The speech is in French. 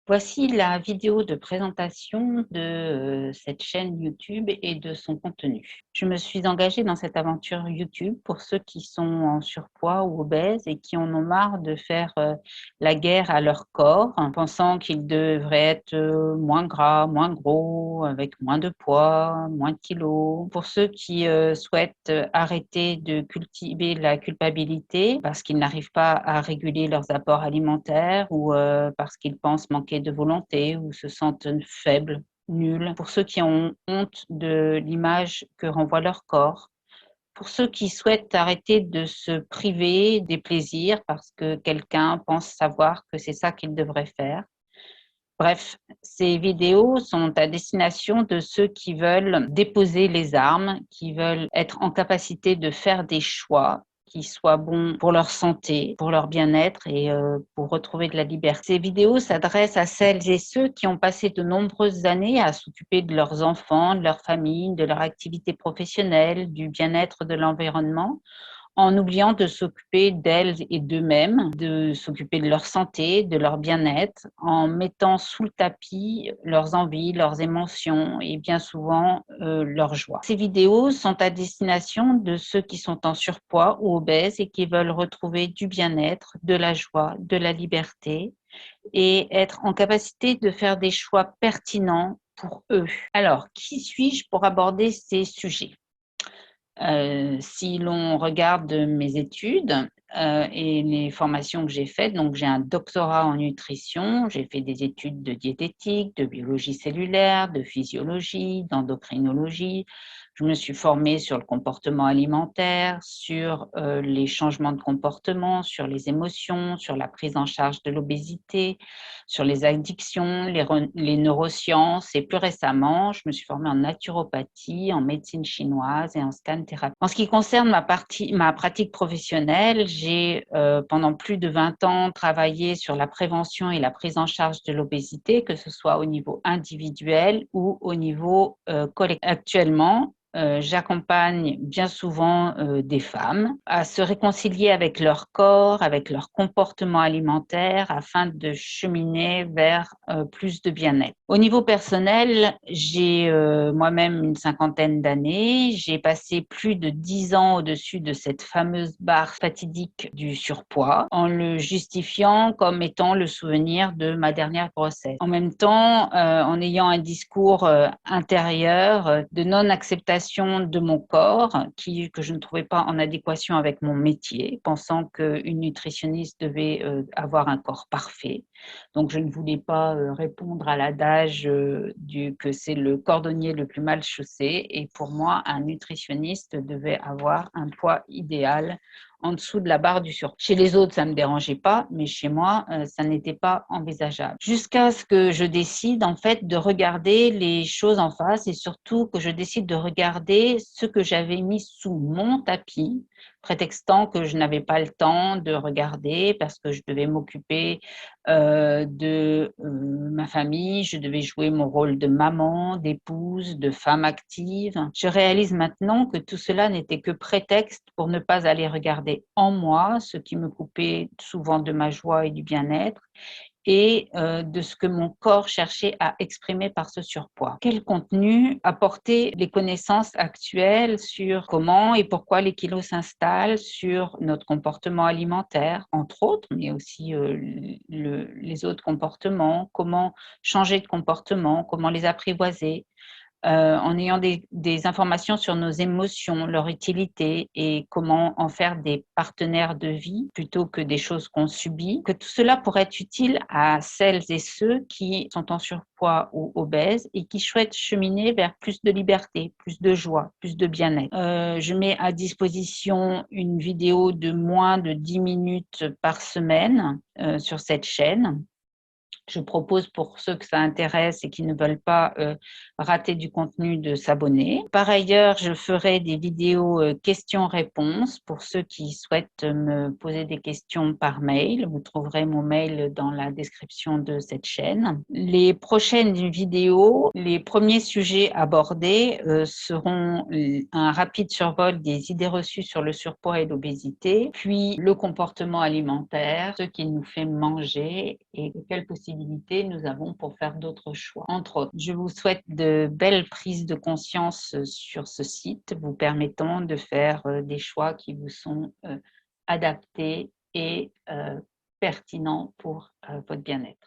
Voici la vidéo de présentation de cette chaîne YouTube et de son contenu. Je me suis engagée dans cette aventure YouTube pour ceux qui sont en surpoids ou obèses et qui en ont marre de faire la guerre à leur corps, en pensant qu'ils devraient être moins gras, moins gros, avec moins de poids, moins de kilos. Pour ceux qui souhaitent arrêter de cultiver la culpabilité parce qu'ils n'arrivent pas à réguler leurs apports alimentaires ou parce qu'ils pensent manquer de volonté ou se sentent faibles, nuls. Pour ceux qui ont honte de l'image que renvoie leur corps. Pour ceux qui souhaitent arrêter de se priver des plaisirs parce que quelqu'un pense savoir que c'est ça qu'ils devraient faire. Bref, ces vidéos sont à destination de ceux qui veulent déposer les armes, qui veulent être en capacité de faire des choix qui soient bons pour leur santé, pour leur bien-être et pour retrouver de la liberté. Ces vidéos s'adressent à celles et ceux qui ont passé de nombreuses années à s'occuper de leurs enfants, de leur famille, de leur activité professionnelle, du bien-être de l'environnement, en oubliant de s'occuper d'elles et d'eux-mêmes, de s'occuper de leur santé, de leur bien-être, en mettant sous le tapis leurs envies, leurs émotions et bien souvent leur joie. Ces vidéos sont à destination de ceux qui sont en surpoids ou obèses et qui veulent retrouver du bien-être, de la joie, de la liberté et être en capacité de faire des choix pertinents pour eux. Alors, qui suis-je pour aborder ces sujets ? Si l'on regarde mes études et les formations que j'ai faites, donc j'ai un doctorat en nutrition, j'ai fait des études de diététique, de biologie cellulaire, de physiologie, d'endocrinologie. Je me suis formée sur le comportement alimentaire, sur les changements de comportement, sur les émotions, sur la prise en charge de l'obésité, sur les addictions, les neurosciences et plus récemment, je me suis formée en naturopathie, en médecine chinoise et en scan thérapie. En ce qui concerne ma pratique professionnelle, j'ai pendant plus de 20 ans travaillé sur la prévention et la prise en charge de l'obésité, que ce soit au niveau individuel ou au niveau collectif. Actuellement, j'accompagne bien souvent des femmes à se réconcilier avec leur corps, avec leur comportement alimentaire, afin de cheminer vers plus de bien-être. Au niveau personnel, j'ai moi-même une cinquantaine d'années. J'ai passé plus de 10 ans au-dessus de cette fameuse barre fatidique du surpoids, en le justifiant comme étant le souvenir de ma dernière grossesse. En même temps, en ayant un discours intérieur de non-acceptation de mon corps que je ne trouvais pas en adéquation avec mon métier, pensant qu'une nutritionniste devait avoir un corps parfait. Donc, je ne voulais pas répondre à l'adage que c'est le cordonnier le plus mal chaussé. Et pour moi, un nutritionniste devait avoir un poids idéal en dessous de la barre du surpoids. Chez les autres, ça ne me dérangeait pas, mais chez moi, ça n'était pas envisageable. Jusqu'à ce que je décide, en fait, de regarder les choses en face et surtout que je décide de regarder ce que j'avais mis sous mon tapis, prétextant que je n'avais pas le temps de regarder parce que je devais m'occuper de ma famille, je devais jouer mon rôle de maman, d'épouse, de femme active. Je réalise maintenant que tout cela n'était que prétexte pour ne pas aller regarder en moi ce qui me coupait souvent de ma joie et du bien-être et de ce que mon corps cherchait à exprimer par ce surpoids. Quel contenu apporter les connaissances actuelles sur comment et pourquoi les kilos s'installent, sur notre comportement alimentaire, entre autres, mais aussi les autres comportements, comment changer de comportement, comment les apprivoiser, en ayant des informations sur nos émotions, leur utilité et comment en faire des partenaires de vie plutôt que des choses qu'on subit, que tout cela pourrait être utile à celles et ceux qui sont en surpoids ou obèses et qui souhaitent cheminer vers plus de liberté, plus de joie, plus de bien-être. Je mets à disposition une vidéo de moins de 10 minutes par semaine sur cette chaîne. Je propose pour ceux que ça intéresse et qui ne veulent pas rater du contenu de s'abonner. Par ailleurs, je ferai des vidéos questions-réponses pour ceux qui souhaitent me poser des questions par mail. Vous trouverez mon mail dans la description de cette chaîne. Les prochaines vidéos, les premiers sujets abordés seront un rapide survol des idées reçues sur le surpoids et l'obésité, puis le comportement alimentaire, ce qui nous fait manger et quelles possibilités possibilités nous avons pour faire d'autres choix, entre autres. Je vous souhaite de belles prises de conscience sur ce site, vous permettant de faire des choix qui vous sont adaptés et pertinents pour votre bien-être.